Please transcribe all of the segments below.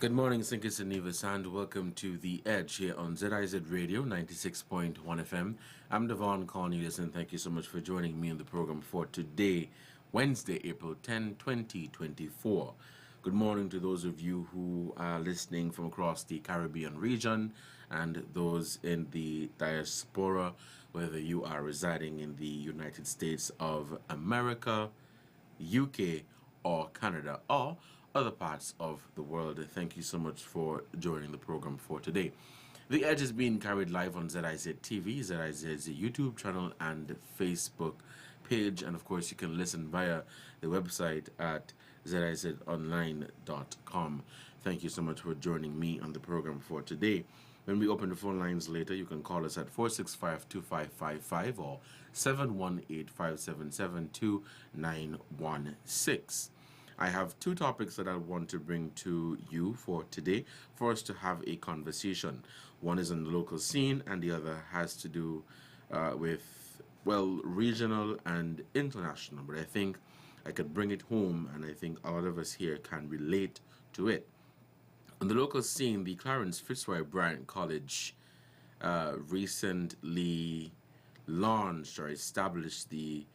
Good morning, Sinkers and Nevis, and welcome to The Edge here on ZIZ Radio 96.1 FM. I'm Devonne, Cornelius, and thank you so much for joining me on the program for today, Wednesday, April 10, 2024. Good morning to those of you who are listening from across the Caribbean region and those in the diaspora, whether you are residing in the United States of America, UK, or Canada, or other parts of the world. Thank you so much for joining the program for today. The Edge is being carried live on ZIZ TV, ZIZ's YouTube channel and Facebook page, and of course you can listen via the website at zizonline.com. Thank you so much for joining me on the program for today. When we open the phone lines later, you can call us at 465-2555 or 718-577-2916. I have two topics that I want to bring to you for today for us to have a conversation. One is on the local scene and the other has to do with, well, regional and international. But I think I could bring it home and I think a lot of us here can relate to it. On the local scene, the Clarence Fitzroy Bryant College recently launched or established the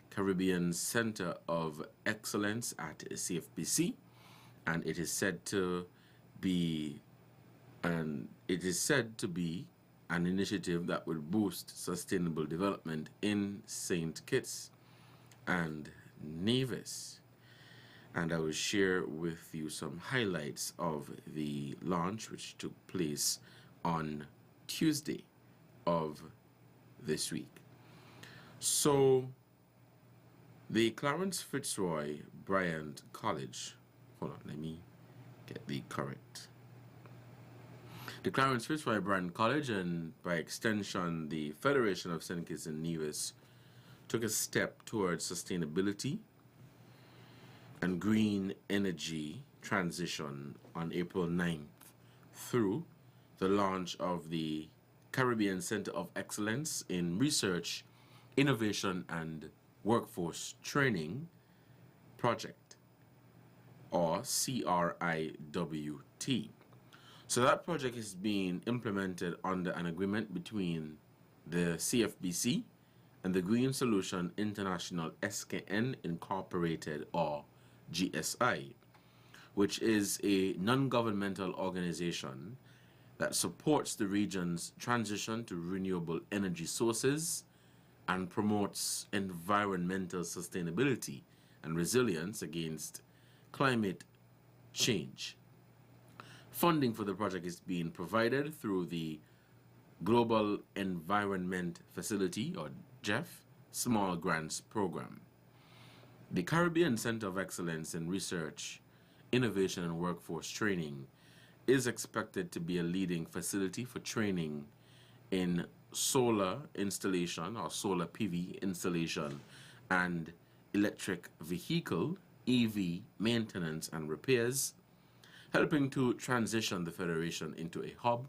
Caribbean Center of Excellence at CFPC, and it is said to be an initiative that will boost sustainable development in St. Kitts and Nevis. And I will share with you some highlights of the launch, which took place on Tuesday of this week. So the Clarence Fitzroy Bryant College, hold on, let me get the correct. The Clarence Fitzroy Bryant College, and by extension the Federation of St. Kitts and Nevis, took a step towards sustainability and green energy transition on April 9th through the launch of the Caribbean Center of Excellence in Research, Innovation and Workforce Training Project, or CRIWT. So that project is being implemented under an agreement between the CFBC and the Green Solution International SKN Incorporated, or GSI, which is a non-governmental organization that supports the region's transition to renewable energy sources and promotes environmental sustainability and resilience against climate change. Funding for the project is being provided through the Global Environment Facility, or GEF, Small Grants Program. The Caribbean Center of Excellence in Research, Innovation and Workforce Training is expected to be a leading facility for training in solar installation or solar PV installation and electric vehicle EV maintenance and repairs, helping to transition the Federation into a hub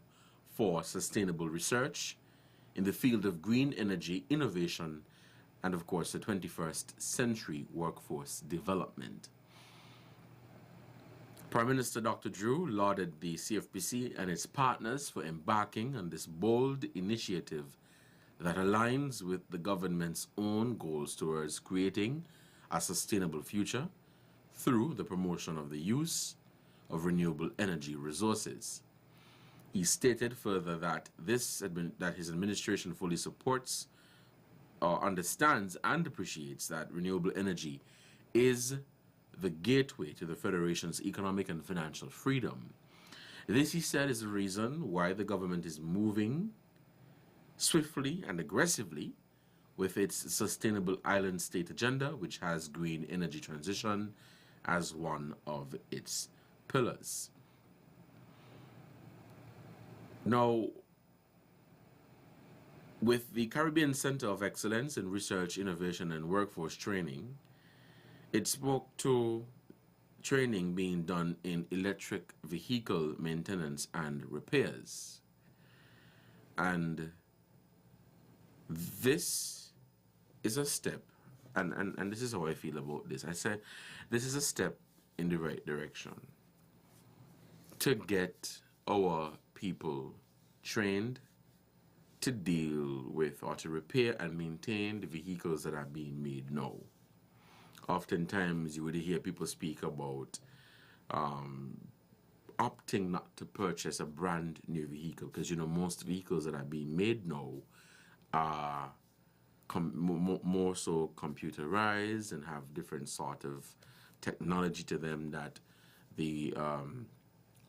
for sustainable research in the field of green energy innovation and, of course, the 21st century workforce development. Prime Minister Dr. Drew lauded the CFPC and its partners for embarking on this bold initiative that aligns with the government's own goals towards creating a sustainable future through the promotion of the use of renewable energy resources. He stated further that his administration fully supports or understands and appreciates that renewable energy is the gateway to the Federation's economic and financial freedom. This, he said, is the reason why the government is moving swiftly and aggressively with its Sustainable Island State agenda, which has green energy transition as one of its pillars. Now, with the Caribbean Center of Excellence in Research, Innovation and Workforce Training, it spoke to training being done in electric vehicle maintenance and repairs. And this is a step, and this is how I feel about this. I said this is a step in the right direction. to get our people trained to deal with or to repair and maintain the vehicles that are being made now. Oftentimes you would hear people speak about opting not to purchase a brand new vehicle because, you know, most vehicles that are being made now are more so computerized and have different sort of technology to them that the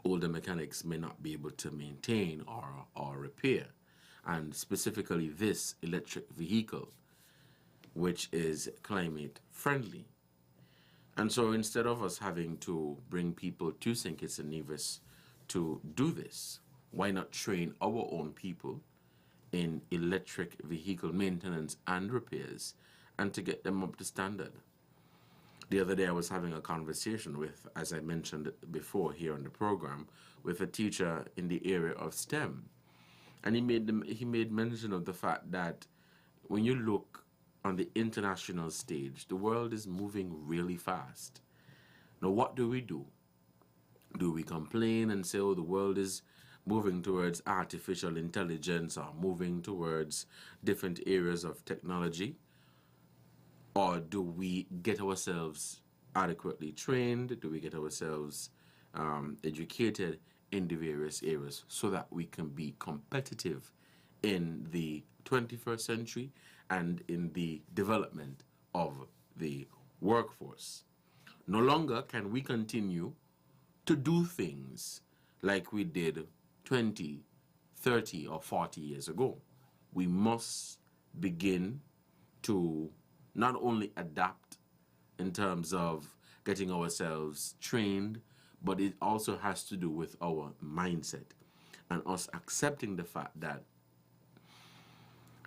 older mechanics may not be able to maintain or repair. And specifically this electric vehicle, which is climate friendly. And so instead of us having to bring people to St. Kitts and Nevis to do this, why not train our own people in electric vehicle maintenance and repairs and to get them up to standard? The other day I was having a conversation with, as I mentioned before here on the program, with a teacher in the area of STEM. And he made mention of the fact that when you look on the international stage, the world is moving really fast. Now, what do? Do we complain and say, oh, the world is moving towards artificial intelligence or moving towards different areas of technology? Or do we get ourselves adequately trained? Do we get ourselves educated in the various areas so that we can be competitive in the 21st century and in the development of the workforce? No longer can we continue to do things like we did 20, 30, or 40 years ago. We must begin to not only adapt in terms of getting ourselves trained, but it also has to do with our mindset and us accepting the fact that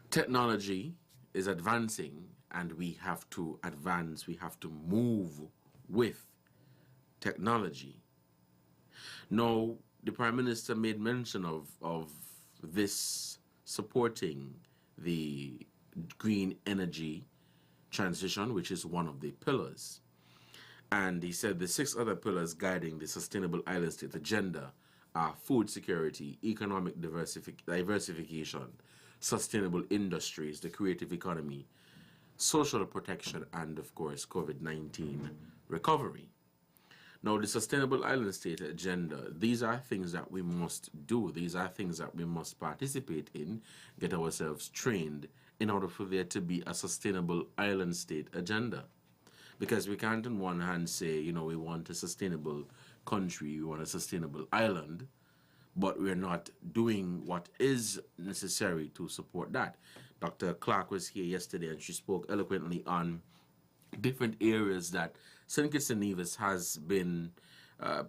technology is advancing and we have to advance, we have to move with technology. Now, the Prime Minister made mention of this supporting the green energy transition, which is one of the pillars. And he said the 6 other pillars guiding the Sustainable Island State agenda are food security, economic diversification, sustainable industries, the creative economy, social protection, and of course, COVID-19 recovery. Now, the Sustainable Island State agenda, these are things that we must do. These are things that we must participate in, get ourselves trained in order for there to be a sustainable island state agenda. Because we can't on one hand say, you know, we want a sustainable country, we want a sustainable island, but we're not doing what is necessary to support that. Dr. Clark was here yesterday and she spoke eloquently on different areas that St. Kitts and Nevis has been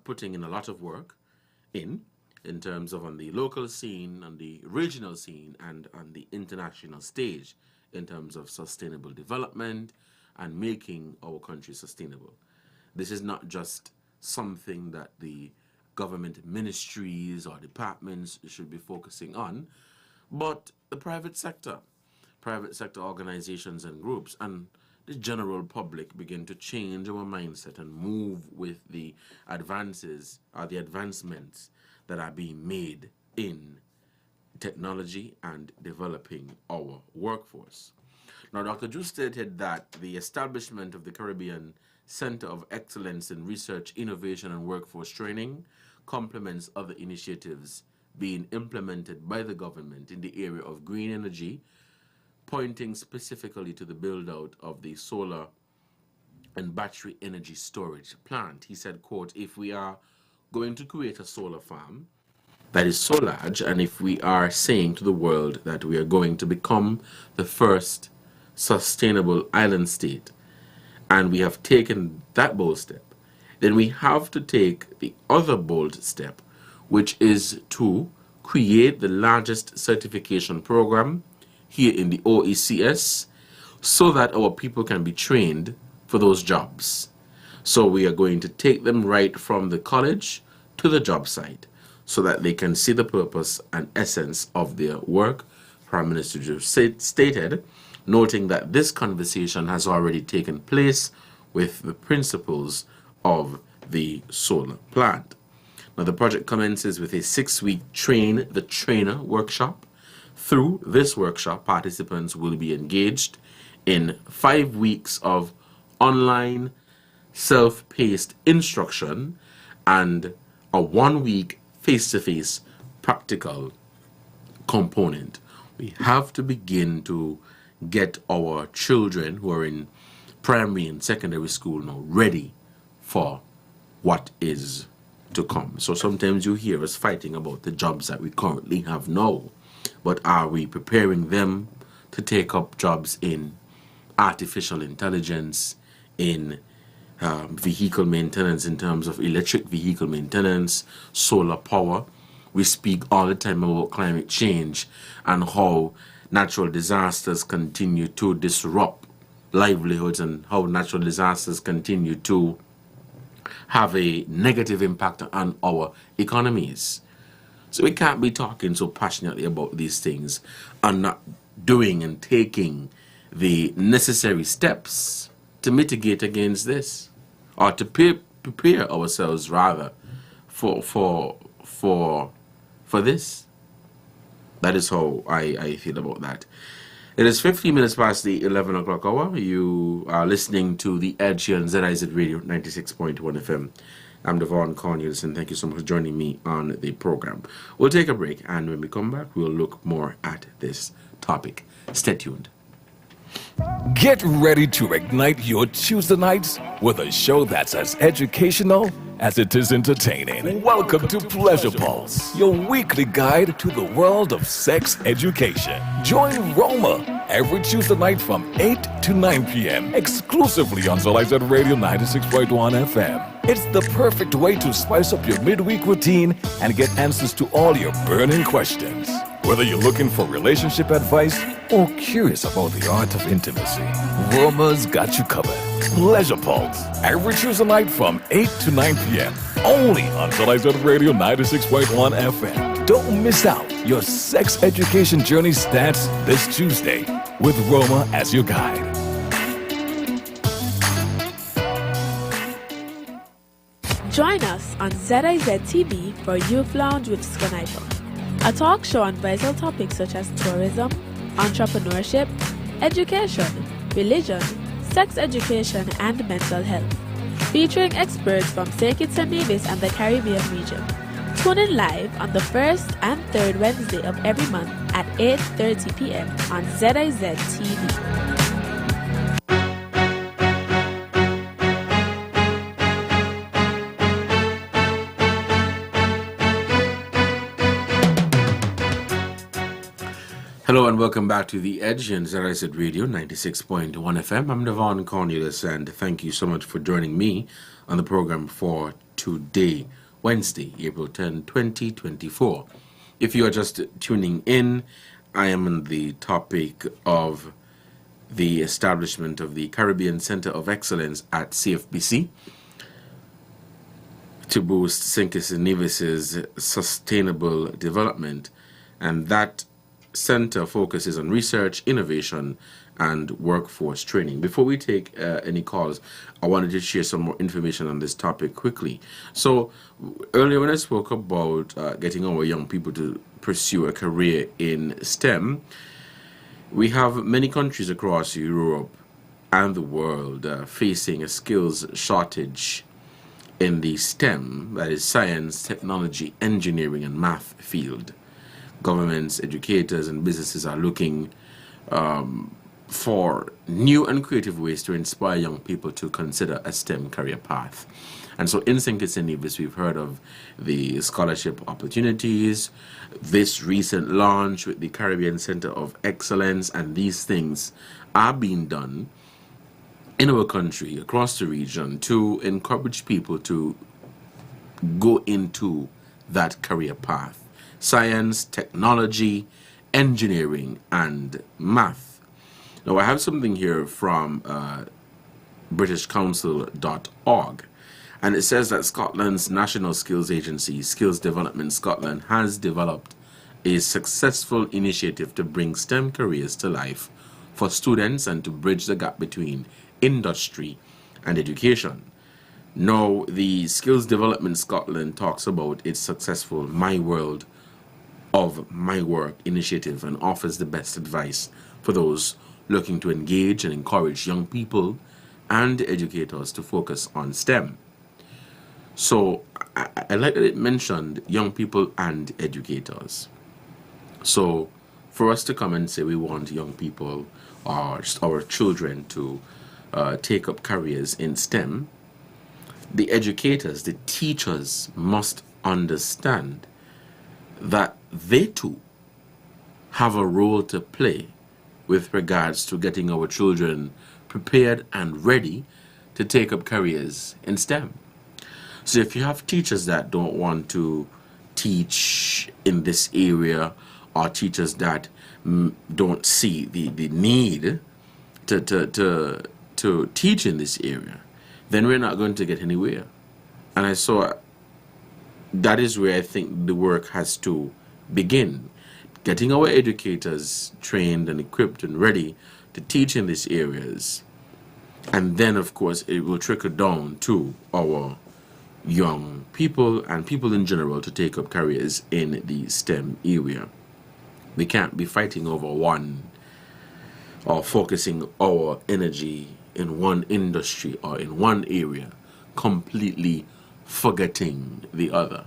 putting in a lot of work in terms of on the local scene, on the regional scene, and on the international stage in terms of sustainable development and making our country sustainable. This is not just something that the government ministries or departments should be focusing on, but the private sector organizations and groups, and the general public begin to change our mindset and move with the advances or the advancements that are being made in technology and developing our workforce. Now, Dr. Drew stated that the establishment of the Caribbean Center of Excellence in Research, Innovation, and Workforce Training complements other initiatives being implemented by the government in the area of green energy, pointing specifically to the build-out of the solar and battery energy storage plant. He said, quote, if we are going to create a solar farm that is so large, and if we are saying to the world that we are going to become the first sustainable island state, and we have taken that bold step, then we have to take the other bold step, which is to create the largest certification program here in the OECS so that our people can be trained for those jobs. So we are going to take them right from the college to the job site so that they can see the purpose and essence of their work. Prime Minister just stated, noting that this conversation has already taken place with the principals of the solar plant. Now, the project commences with a 6-week Train the Trainer workshop. Through this workshop, participants will be engaged in 5 weeks of online self-paced instruction and a 1-week face-to-face practical component. We have to begin to get our children who are in primary and secondary school now ready for what is to come. So sometimes you hear us fighting about the jobs that we currently have now, but are we preparing them to take up jobs in artificial intelligence, in vehicle maintenance, in terms of electric vehicle maintenance, solar power? We speak all the time about climate change and how natural disasters continue to disrupt livelihoods and how natural disasters continue to have a negative impact on our economies. So we can't be talking so passionately about these things and not doing and taking the necessary steps to mitigate against this, or to prepare ourselves rather for this. That is how I feel about that. It is 15 minutes past the 11 o'clock hour. You are listening to The Edge here on ZIZ Radio 96.1 FM. I'm Devonne, Cornelius, and thank you so much for joining me on the program. We'll take a break, and when we come back, we'll look more at this topic. Stay tuned. Get ready to ignite your Tuesday nights with a show that's as educational as it is entertaining. Welcome to Pleasure Pulse, your weekly guide to the world of sex education. Join Roma every Tuesday night from 8 to 9 p.m. exclusively on ZIZ Radio 96.1 FM. It's the perfect way to spice up your midweek routine and get answers to all your burning questions. Whether you're looking for relationship advice or curious about the art of intimacy, Roma's got you covered. Pleasure Pulse, every Tuesday night from 8 to 9 p.m. only on ZIZ Radio 96.1 FM. Don't miss out. Your sex education journey starts this Tuesday with Roma as your guide. Join us on ZIZ TV for Youth Lounge with Skenator, a talk show on vital topics such as tourism, entrepreneurship, education, religion, sex education, and mental health, featuring experts from St. Kitts and Nevis and the Caribbean region. Tune in live on the first and third Wednesday of every month at 8:30 p.m. on ZIZ TV. Hello and welcome back to The Edge on ZIZ Radio 96.1 FM. I'm Devonne, Cornelius, and thank you so much for joining me on the program for today, Wednesday, April 10, 2024. If you are just tuning in, I am on the topic of the establishment of the Caribbean Center of Excellence at CFBC to boost St. Kitts and Nevis's sustainable development, and that center focuses on research, innovation, and workforce training. Before we take any calls, I wanted to share some more information on this topic quickly. So earlier when I spoke about getting our young people to pursue a career in STEM, we have many countries across Europe and the world facing a skills shortage in the STEM, that is science, technology, engineering, and math field. Governments, educators, and businesses are looking for new and creative ways to inspire young people to consider a STEM career path. And so in St. Kitts and Nevis, we've heard of the scholarship opportunities, this recent launch with the Caribbean Center of Excellence, and these things are being done in our country, across the region, to encourage people to go into that career path. Science, technology, engineering, and math. Now, I have something here from BritishCouncil.org, and it says that Scotland's National Skills Agency, Skills Development Scotland, has developed a successful initiative to bring STEM careers to life for students and to bridge the gap between industry and education. Now, the Skills Development Scotland talks about its successful My World of My Work initiative and offers the best advice for those looking to engage and encourage young people and educators to focus on STEM. So I like that it mentioned young people and educators. So for us to come and say we want young people or our children to take up careers in STEM, the educators, the teachers must understand that they too have a role to play with regards to getting our children prepared and ready to take up careers in STEM. So if you have teachers that don't want to teach in this area, or teachers that don't see the need to teach in this area, then we're not going to get anywhere. And I saw that is where I think the work has to begin. Getting our educators trained and equipped and ready to teach in these areas. And then, of course, it will trickle down to our young people and people in general to take up careers in the STEM area. We can't be fighting over one or focusing our energy in one industry or in one area, completely forgetting the other.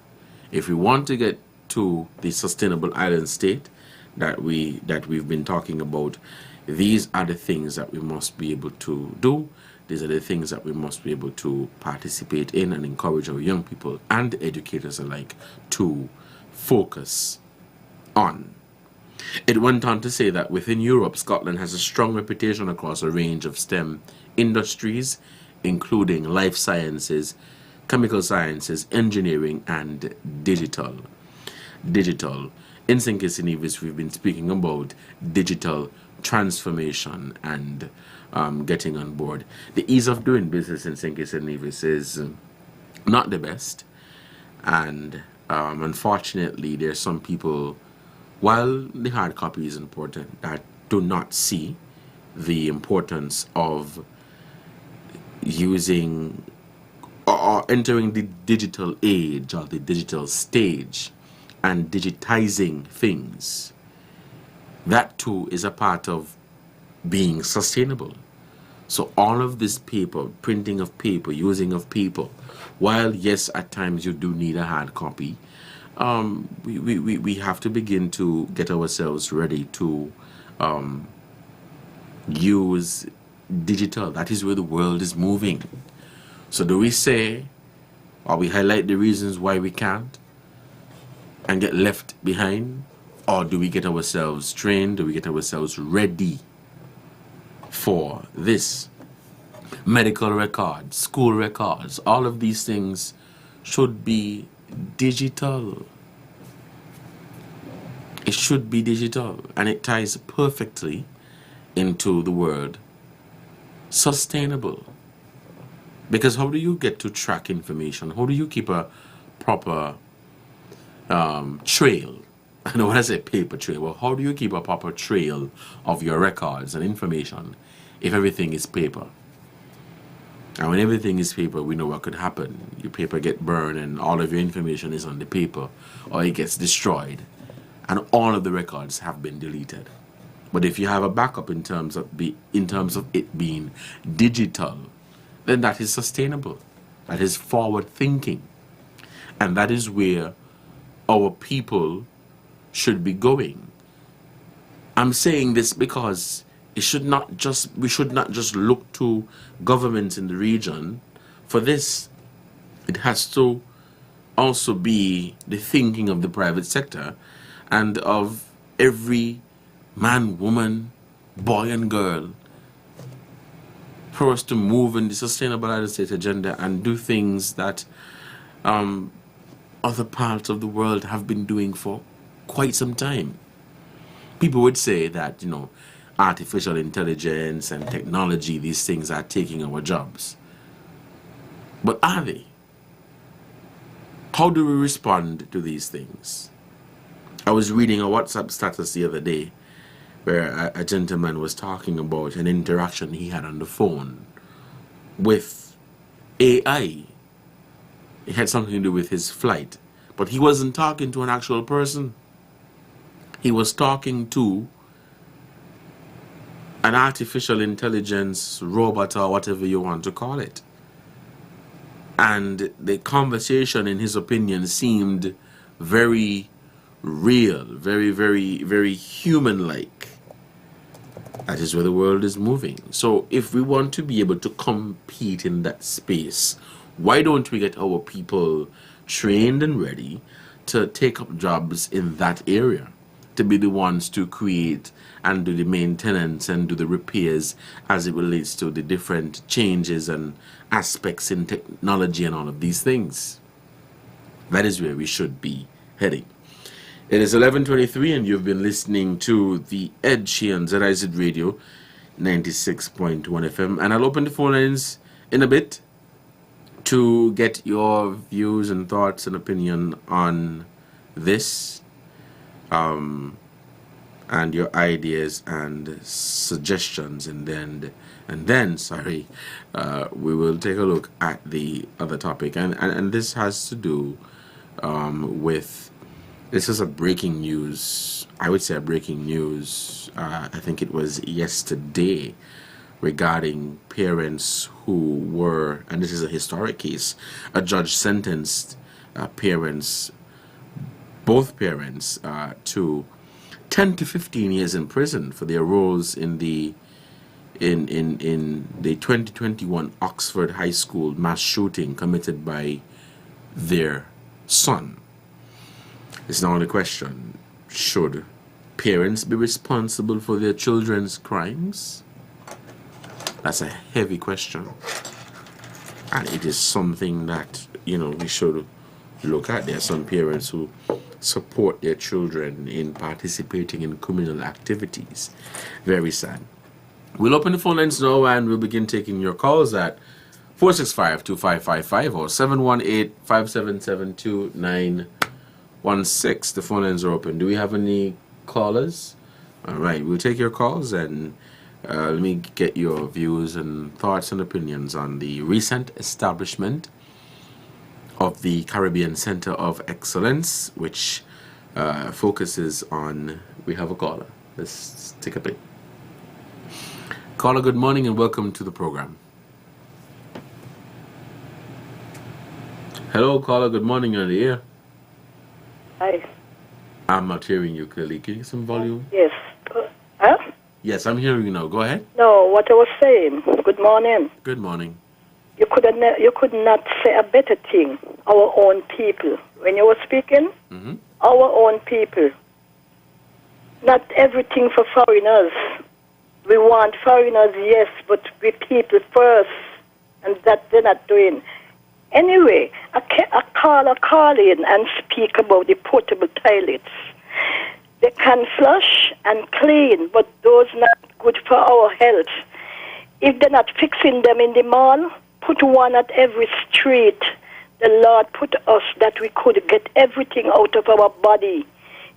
If we want to get to the sustainable island state that we've been talking about, these are the things that we must be able to do. These are the things that we must be able to participate in and encourage our young people and educators alike to focus on. It went on to say that within Europe, Scotland has a strong reputation across a range of STEM industries, including life sciences, chemical sciences, engineering, and digital. In St. Kitts and Nevis, we've been speaking about digital transformation and getting on board. The ease of doing business in St. Kitts and Nevis is not the best, and unfortunately, there's some people, while the hard copy is important, that do not see the importance of using or entering the digital age or the digital stage and digitizing things. That too is a part of being sustainable. So all of this paper, printing of paper, using of paper, while yes, at times you do need a hard copy, we have to begin to get ourselves ready to use digital. That is where the world is moving. So do we say, or we highlight the reasons why we can't and get left behind? Or do we get ourselves trained? Do we get ourselves ready for this? Medical records, school records, all of these things should be digital. It should be digital, and it ties perfectly into the word sustainable. Because how do you get to track information? How do you keep a proper trail? I know when I say paper trail, well, how do you keep a proper trail of your records and information if everything is paper? And when everything is paper, we know what could happen. Your paper get burned and all of your information is on the paper, or it gets destroyed and all of the records have been deleted. But if you have a backup in terms of it being digital, then that is sustainable. That is forward thinking. And that is where our people should be going. I'm saying this because we should not just look to governments in the region for this. It has to also be the thinking of the private sector and of every man, woman, boy and girl, for us to move in the sustainable United States agenda and do things that other parts of the world have been doing for quite some time. People would say that, artificial intelligence and technology, these things are taking our jobs. But are they? How do we respond to these things? I was reading a WhatsApp status the other day where a gentleman was talking about an interaction he had on the phone with AI it had something to do with his flight. But he wasn't talking to an actual person. He was talking to an artificial intelligence robot or whatever you want to call it. And the conversation, in his opinion, seemed very real, very, very, very human-like. That is where the world is moving. So if we want to be able to compete in that space, why don't we get our people trained and ready to take up jobs in that area, to be the ones to create and do the maintenance and do the repairs as it relates to the different changes and aspects in technology and all of these things? That is where we should be heading. It is 11:23 and you've been listening to The Edge here on ZIZ Radio 96.1 FM. And I'll open the phone lines in a bit to get your views and thoughts and opinion on this, and your ideas and suggestions, and then we will take a look at the other topic, and this has to do with, this is a breaking news. I would say a breaking news. I think it was yesterday, regarding parents who were, and this is a historic case, a judge sentenced both parents to 10 to 15 years in prison for their roles in the 2021 Oxford High School mass shooting committed by their son. It's now the question, should parents be responsible for their children's crimes? That's a heavy question, and it is something that, we should look at. There are some parents who support their children in participating in criminal activities. Very sad. We'll open the phone lines now and we'll begin taking your calls at 465-2555 or 718-577-2916. The phone lines are open. Do we have any callers? All right, we'll take your calls, and let me get your views and thoughts and opinions on the recent establishment of the Caribbean Center of Excellence, which focuses on, we have a caller. Let's take a break. Caller, good morning and welcome to the program. Hello, caller, good morning, you're on the air. Hi. I'm not hearing you clearly. Can you get some volume? Yes. Huh? Yes, I'm hearing you now. Go ahead. No, what I was saying. Good morning. Good morning. You could not say a better thing. Our own people. When you were speaking, our own people. Not everything for foreigners. We want foreigners, yes, but we people first, and that they're not doing. Anyway, I call in and speak about the portable toilets. They can flush and clean, but those not good for our health. If they're not fixing them in the mall, put one at every street. The Lord put us that we could get everything out of our body.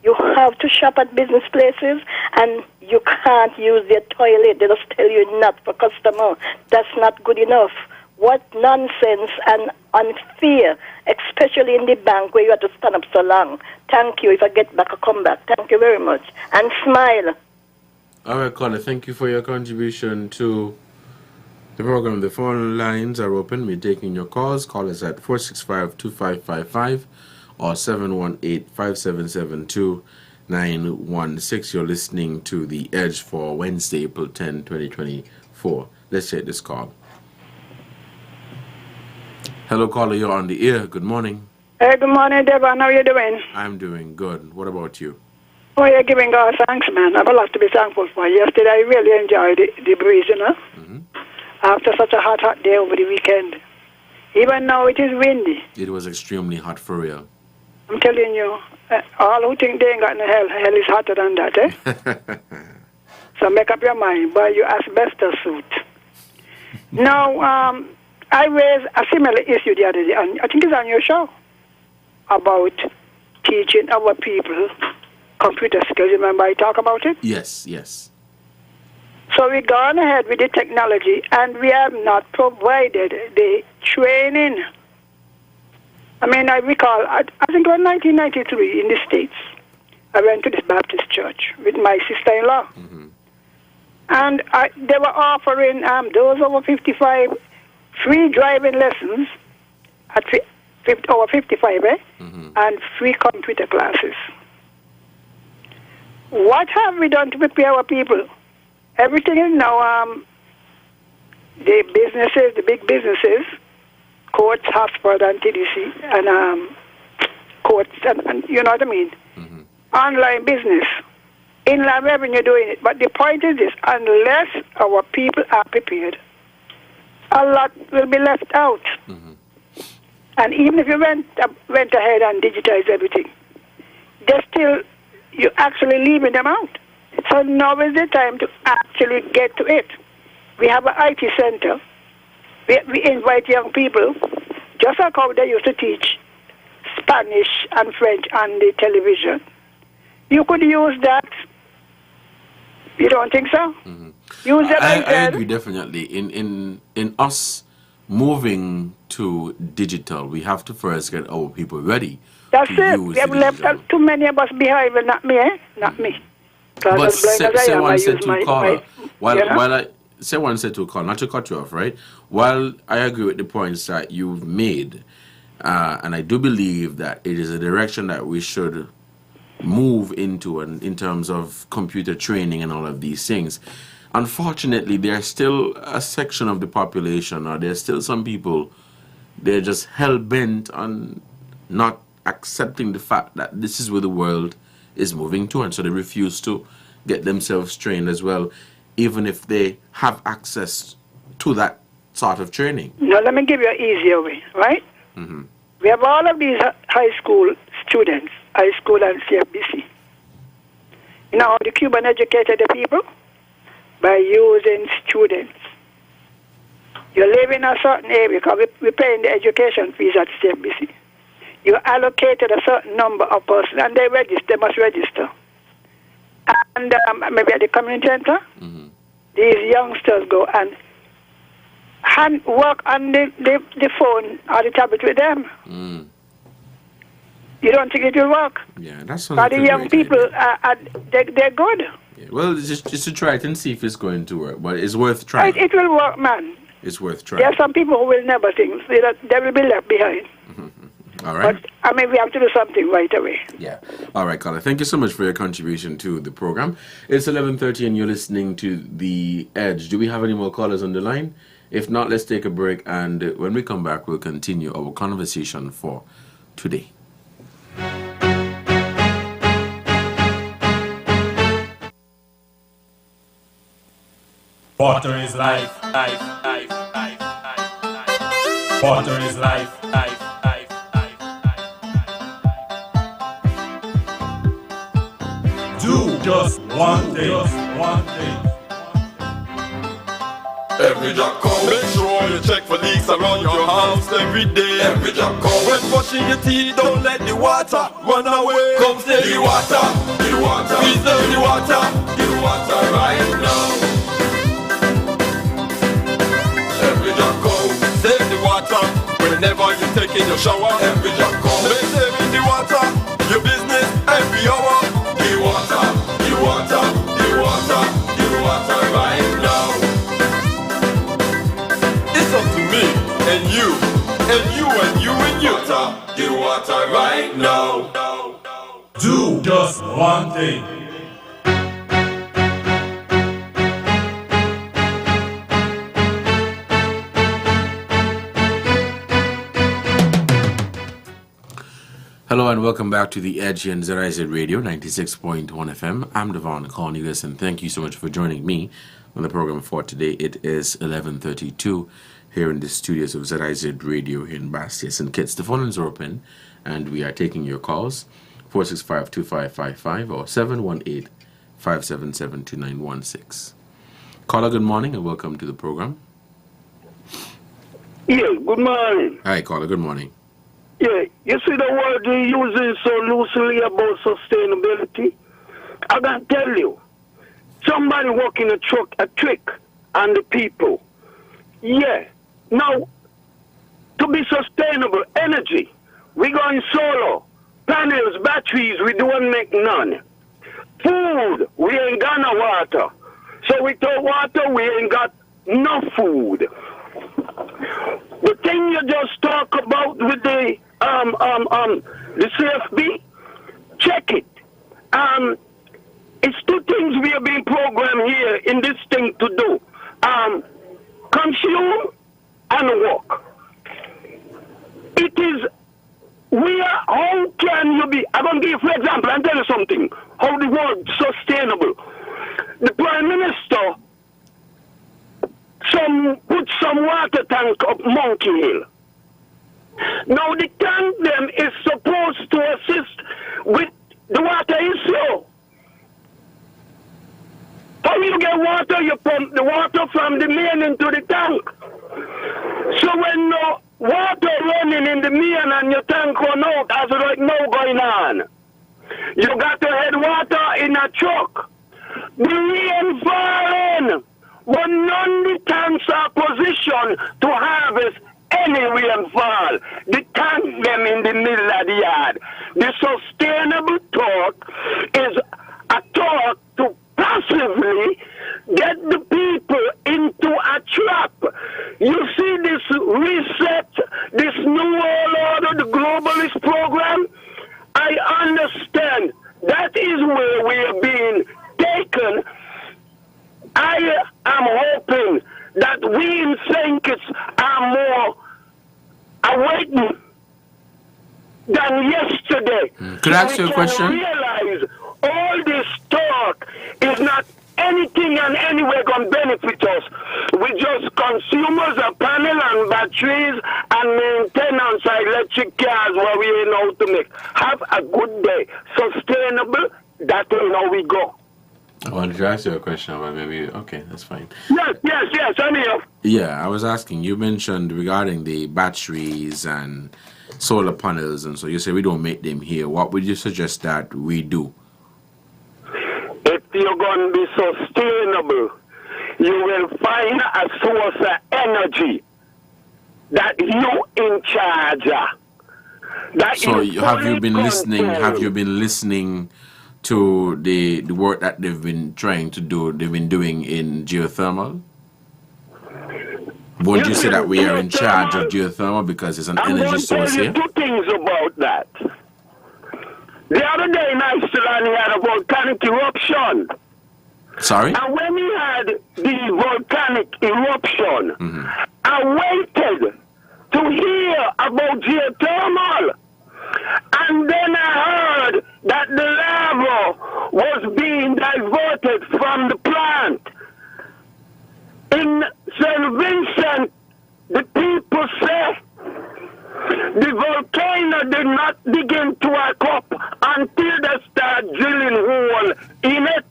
You have to shop at business places, and you can't use their toilet. They just tell you not for customer. That's not good enough. What nonsense and unfair, especially in the bank where you have to stand up so long. Thank you. If I get back, I'll come back. Thank you very much. And smile. All right, caller, thank you for your contribution to the program. The phone lines are open. We're taking your calls. Call us at 465-2555 or 718-577-2916. You're listening to The Edge for Wednesday, April 10, 2024. Let's take this call. Hello, caller, you're on the air. Good morning. Hey, good morning, Devonne. How are you doing? I'm doing good. What about you? Oh, you're giving God thanks, man. I have a lot to be thankful for. Yesterday, I really enjoyed the breeze, after such a hot day over the weekend. Even now, it is windy. It was extremely hot for real. I'm telling you, all who think they ain't got no hell is hotter than that, eh? So make up your mind. Buy your asbestos suit. Now, I raised a similar issue the other day, and I think it's on your show, about teaching our people computer skills. Remember I talk about it? Yes. So we've gone ahead with the technology, and we have not provided the training I mean, I recall, I think it was 1993 in the States. I went to this Baptist church with my sister-in-law. Mm-hmm. And they were offering those over 55 free driving lessons at over 55, Mm-hmm. and free computer classes. What have we done to prepare our people? Everything is now the businesses, the big businesses, courts, hospitals, and TDC, and courts, and you know what I mean? Mm-hmm. Online business. Inland revenue doing it. But the point is this, unless our people are prepared, a lot will be left out. Mm-hmm. And even if you went ahead and digitized everything, you're actually leaving them out. So now is the time to actually get to it. We have an IT center. We invite young people, just like how they used to teach Spanish and French on the television. You could use that. You don't think so? Mm-hmm. Use that. I agree definitely. In us moving to digital, we have to first get our people ready. That's to it. use We have the left digital. too many of us behind, but not me, Not me. But someone said to caller, not to cut you off, right? While I agree with the points that you've made, and I do believe that it is a direction that we should move into, and in terms of computer training and all of these things. Unfortunately, there's still a section of the population, or there's still some people, they're just hell-bent on not accepting the fact that this is where the world is moving to, and so they refuse to get themselves trained as well, even if they have access to that sort of training. No, let me give you an easier way, right? Mm-hmm. We have all of these high school students, high school and CFBC. You know how the Cuban educated the people? By using students. You live in a certain area, because we're paying the education fees at CFBC. You allocated a certain number of persons, and they must register. And maybe at the community center, Mm-hmm. these youngsters go and work on the phone or the tablet with them. Mm. You don't think it will work? Yeah, that's But the young people, they're good. Yeah, well, just to try it and see if it's going to work, but it's worth trying. It will work, man. It's worth trying. There are some people who will never think that they will be left behind. All right. But, we have to do something right away. Yeah. All right, caller. Thank you so much for your contribution to the program. It's 11:30 and you're listening to The Edge. Do we have any more callers on the line? If not, let's take a break, and when we come back, we'll continue our conversation for today. Water is life, life, life, life, life, life. Water is life, life, life, life, life. Do just one thing, Every drop count. Make sure you check for leaks around your house every day. Every drop count. When brushing your teeth, don't let the water run away. Come save the water, preserve the water, right now. Every drop count. Save the water whenever you take in your shower. Every drop count. Make saving the water your business every hour. The water, the water, the water, the water right now. It's up to me and you and you and you and you. The water right now. do just one thing. Hello and welcome back to The Edge and ZIZ Radio 96.1 FM. I'm Devonne, Cornelius, and thank you so much for joining me on the program for today. It is 11:32 here in the studios of ZIZ Radio here in Bastia St. Kitts. The phone lines are open and we are taking your calls, 465-2555 or 718-577-2916. Caller, good morning and welcome to the program. Yeah, good morning. Hi, caller, good morning. Yeah, you see the word we using so loosely about sustainability? I can tell you, somebody walking a trick on the people. Yeah, now, to be sustainable, energy, we going solar. Panels, batteries, we don't make none. Food, we ain't got no water. So without water, we ain't got no food. The thing you just talk about with the CFB, check it. It's two things we are being programmed here in this thing to do. Consume and work. It is, how can you be, I'm going to give you for example, and tell you something, how the word sustainable. The Prime Minister put some water tank up Monkey Hill. Now the tank them is supposed to assist with the water issue. How you get water, you pump the water from the main into the tank. So when no water running in the main and your tank run out, as right now going on, you got to head water in a truck. The rain falling, but none of the tanks are positioned to harvest any rainfall. The tank them in the middle of the yard. The sustainable thought is a thought to passively get the people into a trap. You see this reset, this new world order, the globalist program? I understand that is where we are being taken. I am hoping that we in St. Kitts are more awakened than yesterday. Could I ask you a question? Realize all this talk is not anything and anywhere going to benefit us. We just consumers of panel and batteries and maintenance of electric cars where we ain't know how to make. Have a good day. Sustainable, that is how we go. I wanted to ask you a question, but maybe, okay, that's fine. Yes, I'm here. Yeah, I was asking, you mentioned regarding the batteries and solar panels, and so you say we don't make them here. What would you suggest that we do? If you're going to be sustainable, you will find a source of energy that you in charge of. So have you been listening? Have you been listening to the work that they've been trying to do? They've been doing in geothermal. Would you say that we are in charge of geothermal because it's an energy source here? I'm going to tell you two things about that. The other day in Iceland, he had a volcanic eruption. Sorry? And when he had the volcanic eruption, I waited to hear about geothermal. And then I heard that the lava was being diverted from the plant. In St. Vincent, the people say the volcano did not dig into a cup until they start drilling hole in it.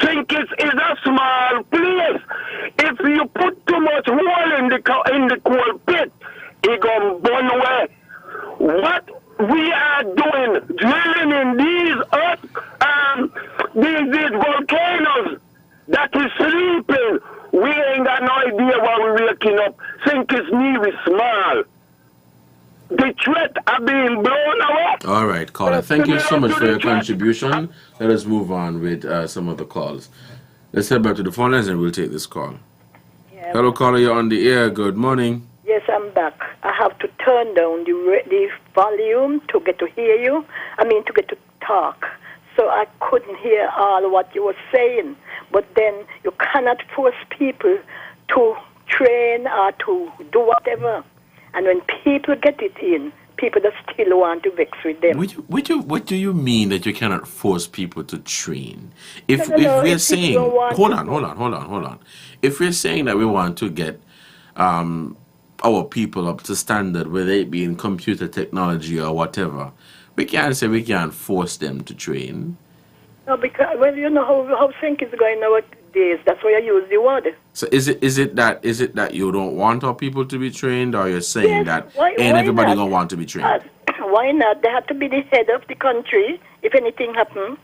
St. Kitts is a small place. If you put too much hole in the coal pit, it gonna burn away. What we are doing, drilling in these these volcanoes that is sleeping, we ain't got no idea why we're waking up. St. Kitts knee is small. The threat are being blown away. All right, caller. Thank you so much for your contribution. Let us move on with some of the calls. Let's head back to the phone lines and we'll take this call. Yeah. Hello, caller. You're on the air. Good morning. Yes, I'm back. I have to turn down the volume to get to hear you. To get to talk. So I couldn't hear all what you were saying. But then you cannot force people to train or to do whatever. And when people get it in, people that still want to vex with them. What do you mean that you cannot force people to train? If we're saying, hold on. If we're saying that we want to get our people up to standard, whether it be in computer technology or whatever, we can't say we can't force them to train. No, because you know how things is going nowadays. That's why I use the word. So is it that you don't want our people to be trained, or you're saying that ain't everybody gonna want to be trained? Why not? They have to be the head of the country if anything happens.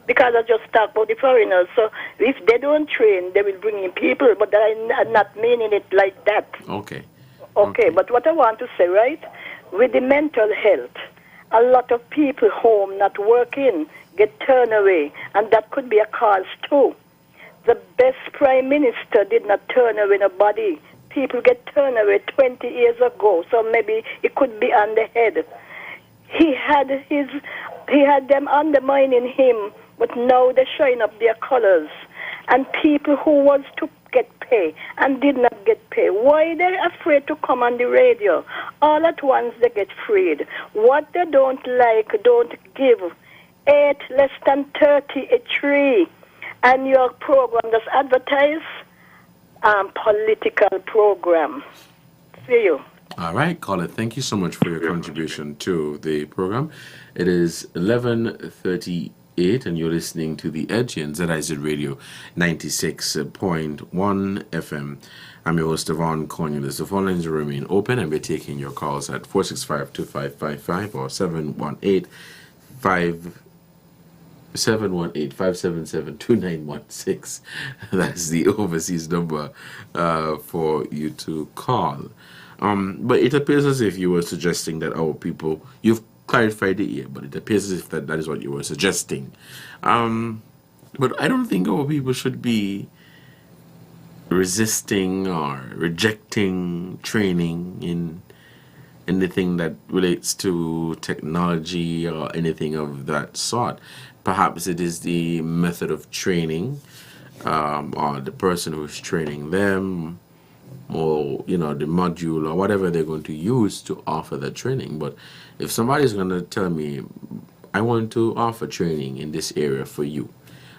Because I just talk about the foreigners. So if they don't train, they will bring in people. But I'm not meaning it like that. Okay. Okay, but what I want to say, right? with the mental health, a lot of people home not working get turned away, and that could be a cause too. The best prime minister did not turn away nobody. People get turned away 20 years ago, so maybe it could be on the head. He had them undermining him, but now they're showing up their colors. And people who was to get pay and did not get pay, why they're afraid to come on the radio? All at once they get freed. What they don't like, don't give. 8 less than 30 a tree. And your program does advertise political program. See you. All right, caller, thank you so much for your contribution to the program. It is 11:38, and you're listening to The Edge in ZIZ Radio 96.1 FM. I'm your host, Devonne Cornelius. The phone lines remain open, and we're taking your calls at 465-2555 or 718-577-2916. That's the overseas number for you to call. But it appears as if you were suggesting that our people, you've clarified it here, but it appears as if that is what you were suggesting. But I don't think our people should be resisting or rejecting training in anything that relates to technology or anything of that sort. Perhaps it is the method of training, or the person who is training them, or the module or whatever they're going to use to offer the training. But if somebody's going to tell me, I want to offer training in this area for you,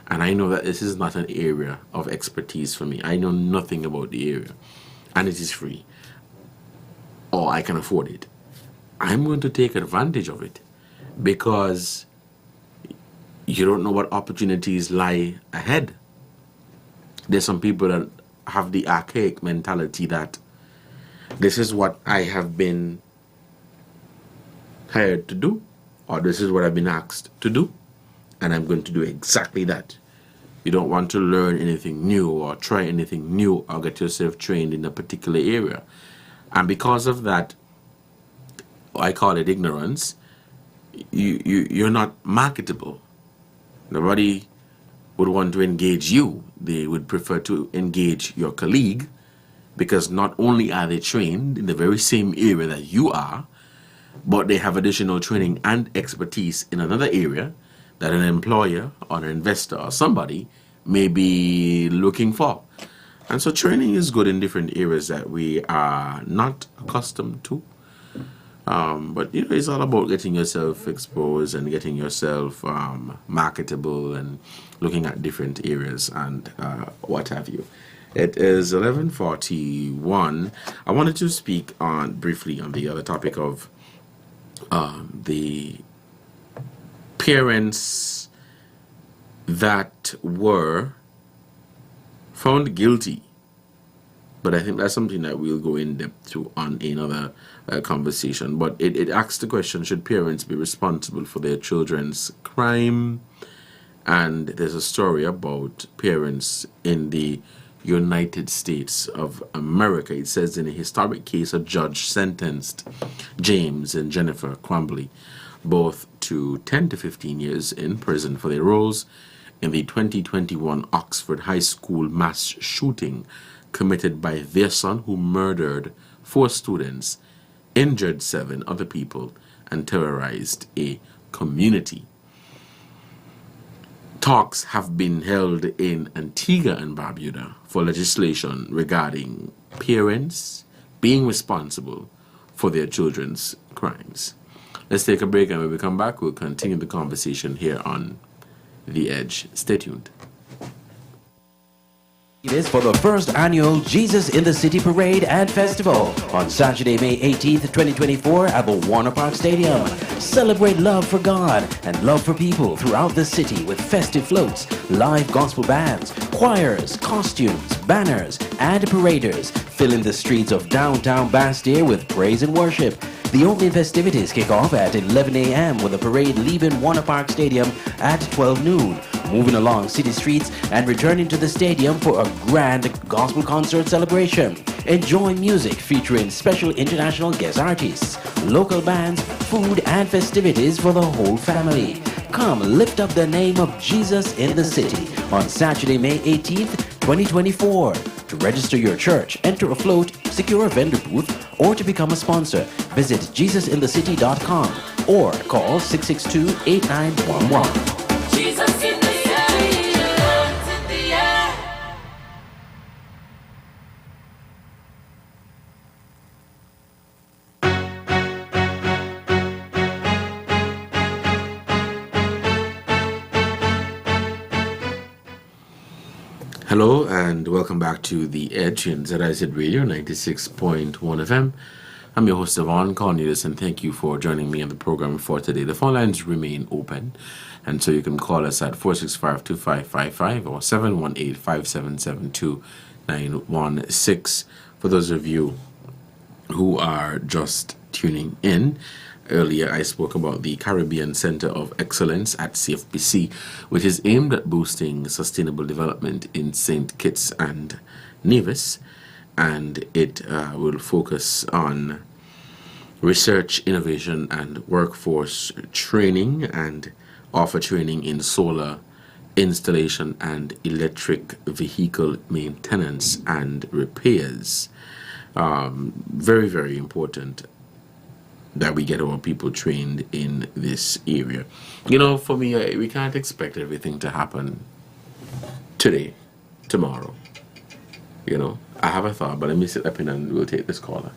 and I know that this is not an area of expertise for me, I know nothing about the area, and it is free, or I can afford it, I'm going to take advantage of it, because you don't know what opportunities lie ahead. There's some people that have the archaic mentality that this is what I have been hired to do, or this is what I've been asked to do, and I'm going to do exactly that. You don't want to learn anything new or try anything new or get yourself trained in a particular area. And because of that, I call it ignorance, you're not marketable. Nobody would want to engage you. They would prefer to engage your colleague, because not only are they trained in the very same area that you are, but they have additional training and expertise in another area that an employer or an investor or somebody may be looking for. And so training is good in different areas that we are not accustomed to. But it's all about getting yourself exposed and getting yourself marketable and looking at different areas and what have you. It is 11:41. I wanted to speak briefly on the other topic of the parents that were found guilty. But I think that's something that we'll go in depth to on another conversation. But it asks the question, should parents be responsible for their children's crime? And there's a story about parents in the United States of America. It says, in a historic case, a judge sentenced James and Jennifer Crumbley both to 10 to 15 years in prison for their roles in the 2021 Oxford High School mass shooting committed by their son, who murdered 4 students, injured 7 other people, and terrorized a community. Talks have been held in Antigua and Barbuda for legislation regarding parents being responsible for their children's crimes. Let's take a break, and when we come back, we'll continue the conversation here on The Edge. Stay tuned. It is for the first annual Jesus in the City Parade and Festival on Saturday, May 18th, 2024 at the Warner Park Stadium. Celebrate love for God and love for people throughout the city with festive floats, live gospel bands, choirs, costumes, banners, and paraders filling the streets of downtown Bastille with praise and worship. The opening festivities kick off at 11 a.m. with the parade leaving Warner Park Stadium at 12 noon, moving along city streets and returning to the stadium for a grand gospel concert celebration. Enjoy music featuring special international guest artists, local bands, food and festivities for the whole family. Come lift up the name of Jesus in the city on Saturday, May 18th, 2024. To register your church, enter a float, secure a vendor booth, or to become a sponsor, visit jesusinthecity.com or call 662-8911. Jesus in the city, hands in the air. Hello and welcome back to The Edge in ZIZ Radio 96.1 FM. I'm your host Devonne, Cornelius, and thank you for joining me on the program for today. The phone lines remain open, and so you can call us at 465-2555 or 718-577-2916. For those of you who are just tuning in, earlier I spoke about the Caribbean Center of Excellence at CFBC, which is aimed at boosting sustainable development in St. Kitts and Nevis, and it will focus on research, innovation, and workforce training, and offer training in solar installation and electric vehicle maintenance and repairs. Very, very important that we get our people trained in this area. You know, for me, we can't expect everything to happen today, tomorrow. You know, I have a thought, but let me sit up in and we'll take this caller.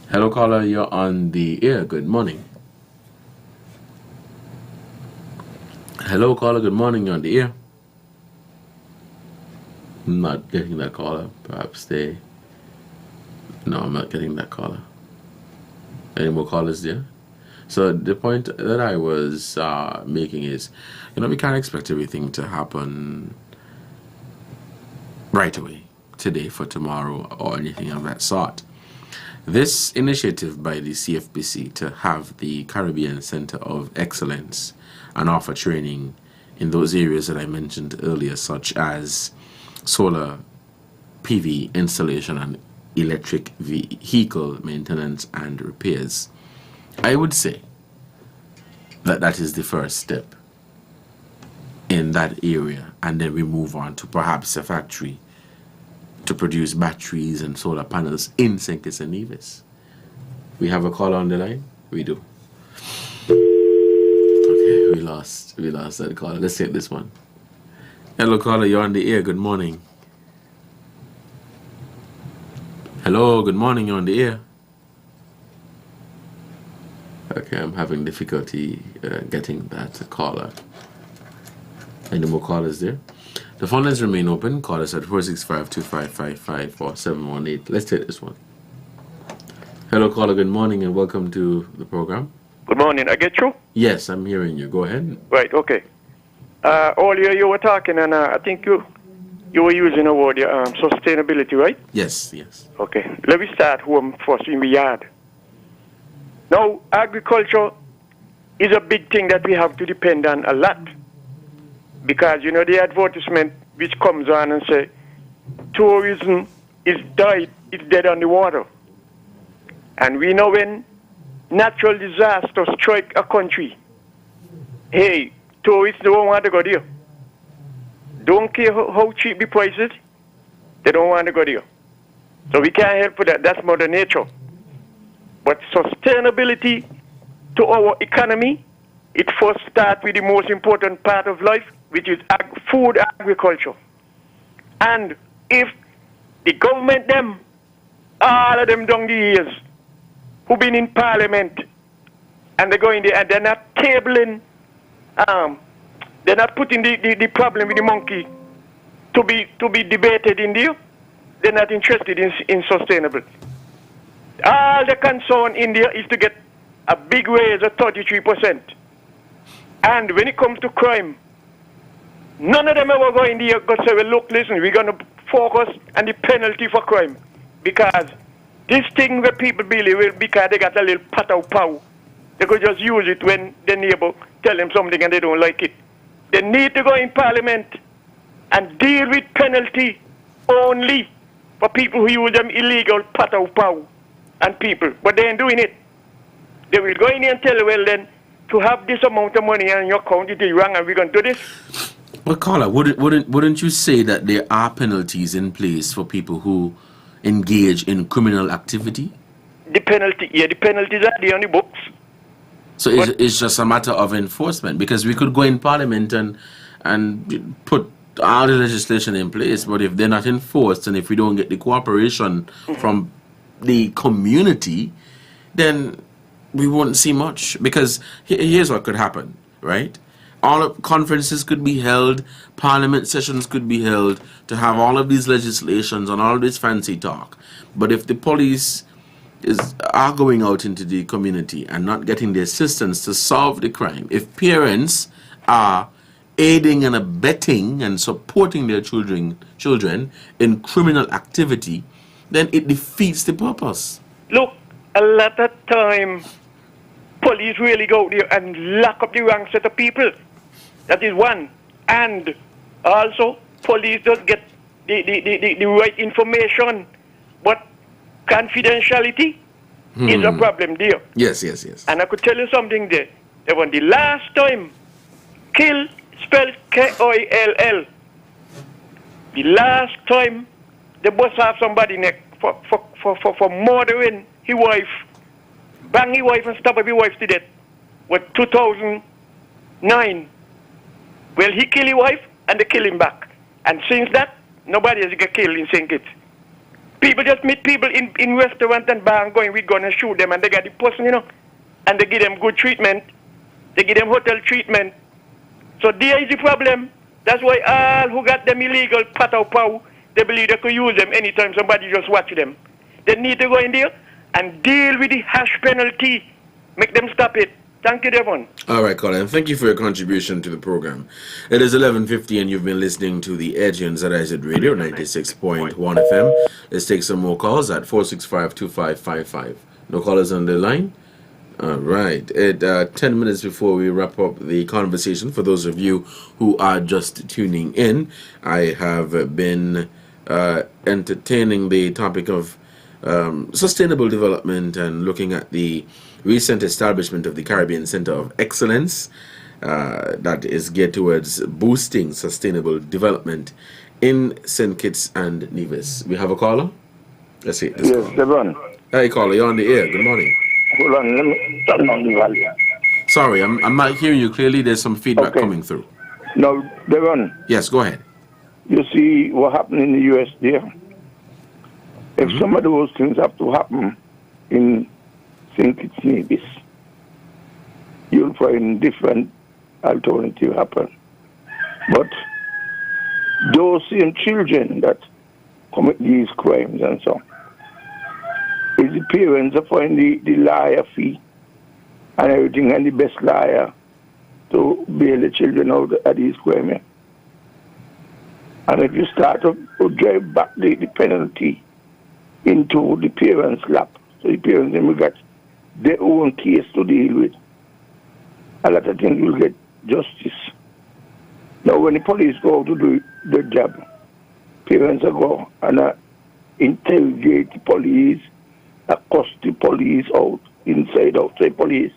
Hello, caller, you're on the air. Good morning. Hello, caller, good morning, you're on the air. I'm not getting that caller. Perhaps they... No, I'm not getting that caller. Any more callers there? So the point that I was making is, you know, we can't expect everything to happen right away, today for tomorrow, or anything of that sort. This initiative by the CFBC to have the Caribbean Center of Excellence and offer training in those areas that I mentioned earlier, such as solar PV installation and electric vehicle maintenance and repairs, I would say that that is the first step in that area, and then we move on to perhaps a factory to produce batteries and solar panels in St. Kitts and Nevis. We have a call on the line? We do. Okay, we lost that caller. Let's take this one. Hello, caller, you're on the air. Good morning. Hello, good morning, you're on the air. Okay, I'm having difficulty getting that caller. Any more callers there? The phone lines remain open. Call us at 465-2555 or 718. Let's take this one. Hello, caller, good morning and welcome to the program. Good morning. I get you? Yes, I'm hearing you. Go ahead. Right, okay. Earlier you were talking, and I think you were using the word sustainability, right? Yes, yes. Okay. Let me start home first in the yard. Now, agriculture is a big thing that we have to depend on a lot. Because, you know, the advertisement which comes on and say, tourism is died, it's dead on the water. And we know when natural disasters strike a country, hey, tourists don't want to go there. Don't care how cheap the price is, they don't want to go there. So we can't help with that. That's Mother Nature. But sustainability to our economy, it first starts with the most important part of life, which is food agriculture. And if the government, all of them down the years, who've been in parliament, and they're going there, and they're not tabling, they're not putting the problem with the monkey to be debated in there, they're not interested in sustainable. All the concern in there is to get a big raise of 33%. And when it comes to crime, none of them ever go in there and say, well, look, listen, we're going to focus on the penalty for crime. Because this thing where people believe, because they got a little pow, they could just use it when the neighbor tell them something and they don't like it. They need to go in parliament and deal with penalty only for people who use them illegal pow and people, but they ain't doing it. They will go in here and tell you, well then, to have this amount of money on your account, it is wrong and we're going to do this. Well, Carla, wouldn't you say that there are penalties in place for people who engage in criminal activity? The penalties are there on the books. So it's just a matter of enforcement, because we could go in Parliament and put all the legislation in place, but if they're not enforced and if we don't get the cooperation from the community, then we won't see much. Because here's what could happen, right? All of conferences could be held, Parliament sessions could be held to have all of these legislations and all of this fancy talk. But if the police are going out into the community and not getting the assistance to solve the crime, if parents are aiding and abetting and supporting their children in criminal activity, then it defeats the purpose. Look, a lot of time, police really go out there and lock up the wrong set of people. That is one. And also, police does get the right information, but confidentiality is a problem there. Yes. And I could tell you something there. That when the last time, kill, spelled K-I-L-L, the last time the boss have somebody neck for murdering his wife, bang his wife and stab his wife to death, was 2009. Well, he killed his wife and they kill him back. And since that, nobody has got killed in St. Kitts. People just meet people in restaurants and bar and going with gun and shoot them, and they got the person, and they give them good treatment. They give them hotel treatment. So there is the problem. That's why all who got them illegal pow, they believe they could use them anytime somebody just watch them. They need to go in there and deal with the harsh penalty. Make them stop it. Thank you, Devonne. All right, Colin. Thank you for your contribution to the program. It is 11:50 and you've been listening to The Edge on ZIZ Radio 96.1 FM. Let's take some more calls at 465-2555. No callers on the line? All right. At 10 minutes before we wrap up the conversation, for those of you who are just tuning in, I have been entertaining the topic of sustainable development and looking at the recent establishment of the Caribbean Center of Excellence that is geared towards boosting sustainable development in St. Kitts and Nevis. We have a caller? Let's see. Yes, Devonne. Hey, caller, you're on the air. Good morning. Hold on, let me turn on the volume. Sorry, I'm not hearing you clearly. There's some feedback coming through. No, Devonne. Yes, go ahead. You see what happened in the U.S. there? If some of those things have to happen in St. Kitts Nevis, you'll find different alternatives happen. But those same children that commit these crimes and so on, it's the parents that find the liar fee and everything, and the best liar to bail the children out of these crimes. And if you start to drive back the penalty into the parents' lap, so the parents will get their own case to deal with, a lot of things will get justice. Now, when the police go out to do their job, parents will go and interrogate the police, accost the police out, inside, outside police,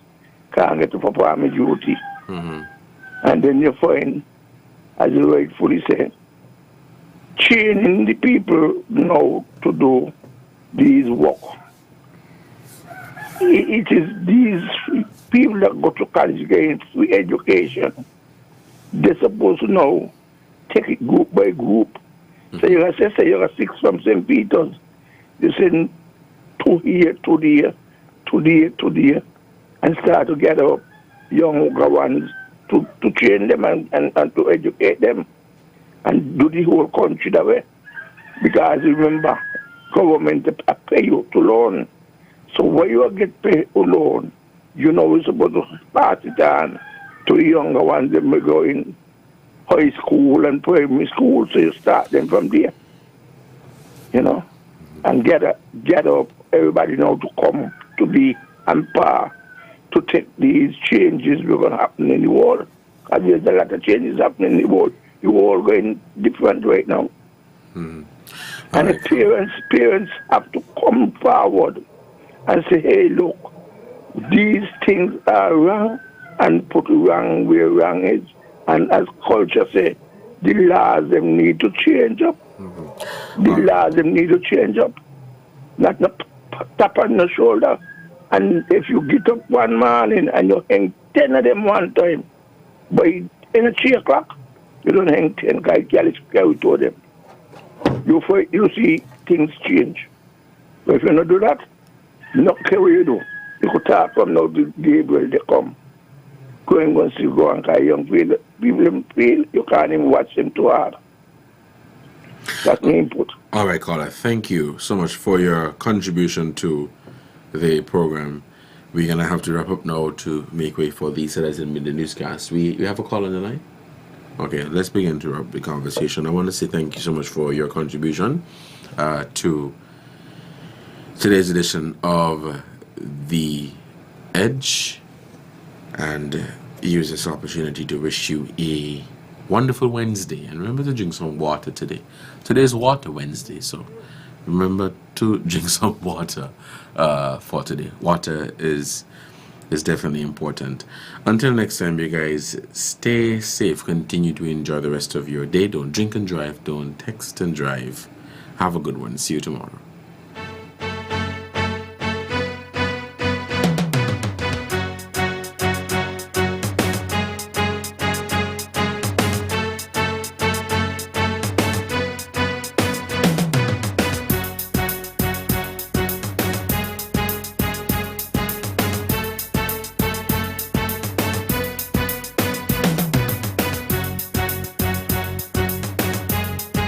can't get to perform a duty. And then you find, as you rightfully said, training the people now to do these work. It is these people that go to college getting free education. They're supposed to now take it group by group. So you can say you got 6 from St. Peter's. You send 2 here, 2 there, 2 there, 2 there, and start to gather up young ones to train them and to educate them and do the whole country that way. Because remember, government pay you to learn. So when you get paid to learn, you know we're supposed to pass it on to the younger ones that may go in high school and primary school, so you start them from there. And gather up everybody now to come to be on par to take these changes we're going to happen in the world. Because there's a lot of changes happening in the world. The world going different right now. And the parents have to come forward and say, hey, look, these things are wrong, and put wrong where wrong is. And as culture say, the laws them need to change up. The laws them need to change up. Not tap on the shoulder. And if you get up one morning and you hang 10 of them one time, but in a 3 o'clock, you don't hang 10 guys carry to them. You see things change. But if you don't do that, not care what you do. You could talk from now to Gabriel, they come. Going and see go and carry young people feel you can't even watch them too hard. That's my input. All right, caller. Thank you so much for your contribution to the program. We're going to have to wrap up now to make way for the Citizen Media Newscast. We have a call on the line? Okay, let's begin to wrap the conversation. I want to say thank you so much for your contribution to today's edition of The Edge, and use this opportunity to wish you a wonderful Wednesday. And remember to drink some water today. Today's Water Wednesday, so remember to drink some water for today. Water is definitely important. Until next time, you guys, stay safe. Continue to enjoy the rest of your day. Don't drink and drive. Don't text and drive. Have a good one. See you tomorrow.